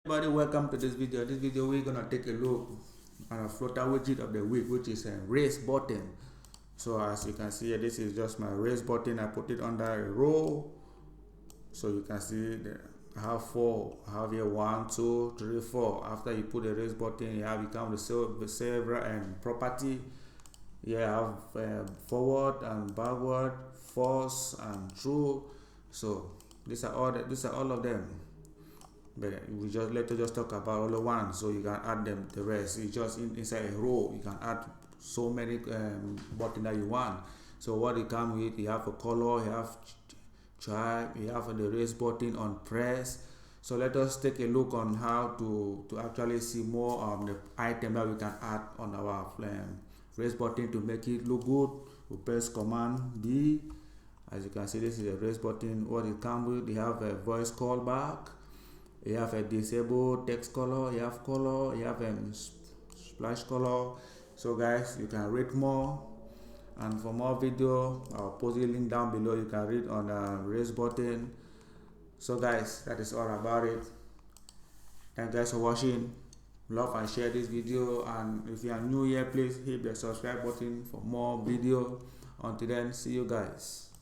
Everybody, welcome to this video. This video we're gonna take a look at a Flutter widget of the week, which is a raise button. So as you can see, this is just my raise button. I put it under a row, so you can see I have four. I have here 1, 2, 3, 4. After you put the raise button, you come to several and property. Here I have forward and backward, false and true. So these are all of them. But we just talk about all the one, so you can add them. The rest is just inside a row. You can add so many buttons that you want. So what it comes with, you have a color, you have tribe, you have the raise button on press. So let us take a look on how to actually see more of the item that we can add on our raise button to make it look good. We press Command B. As you can see, this is a raise button. What it comes with, you have a voice callback. You have a disabled text color, you have a splash color. So guys, you can read more, and for more video I'll post a link down below. You can read on the raise button. So guys, that is all about it. Thank you guys for watching. Love and share this video, and if you are new here, please hit the subscribe button for more video. Until then, see you guys.